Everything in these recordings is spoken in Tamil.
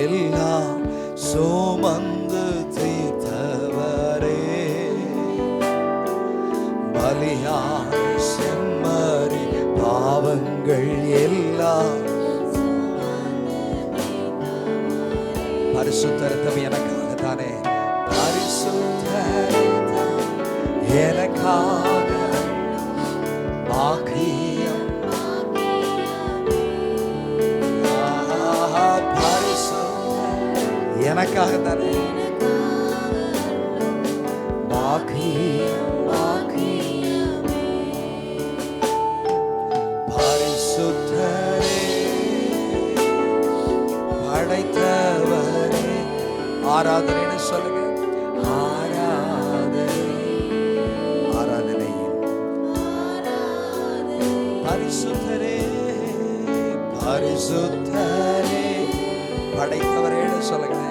எல்லாம் சுமந்து தீர்த்தவரே, பலியாய் செம்மறி பாவங்கள் எல்லாம் பரிசுத்த ரத்தம் எனக்காக தானே, பரிசுத்த ரத்தம் எனக்காக பாக்கியம், எனக்காக தானே பாக்கியம் பாக்கியமே. பரிசுத்தரே படைத்தவரே, ஆராதனைன்னு சொல்லுங்க. ஆராதனை ஆராதனை பரிசுத்தரே பரிசுத்தரே படைத்தவரேன்னு சொல்லுங்க.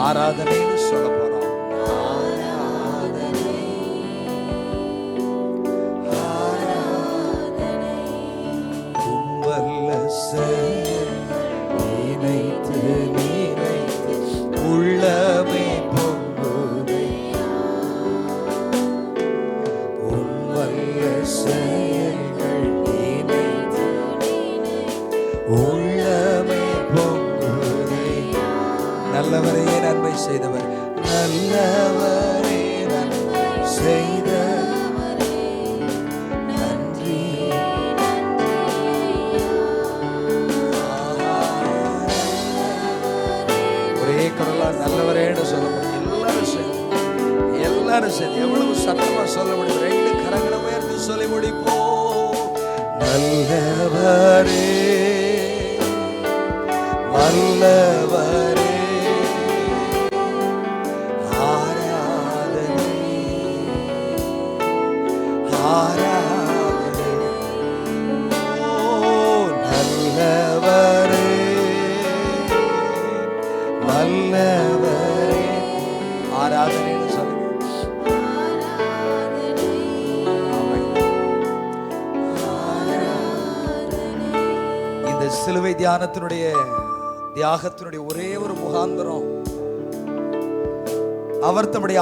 ஆராதனைன்னு சொல்ல போறோம். ஆராதனை ஆராதனை கும்பல்ல நினைத்து நினைத்து உள்ளமே பொங்குதையா, உம்மல்ல செயல்கள் நினைத்து உள்ளமே பொங்குதையா. நல்லவரே நன்மை செய்தவர், நல்லவரே நன்மை செய்தவர், நன்றி. ஒரே குரலா நல்லவரேன்னு சொல்ல முடியும். எல்லாரும் சரி, எல்லாரும் சரி, எவ்வளவு சத்தமா சொல்ல முடியும்? 2 கரங்களை உயர்த்தி சொல்லி முடிப்போம். நல்லவரே வல்லவரே, ஆராதனை ஆராதனை. ஓ நல்லவரே வல்லவரே, ஆராதனைன்னு சொல்லுங்க. இந்த சிலுவை தியானத்தினுடைய தியாகத்தினுடைய ஒரே ஒரு முகாந்திரம், அவர் தம்முடைய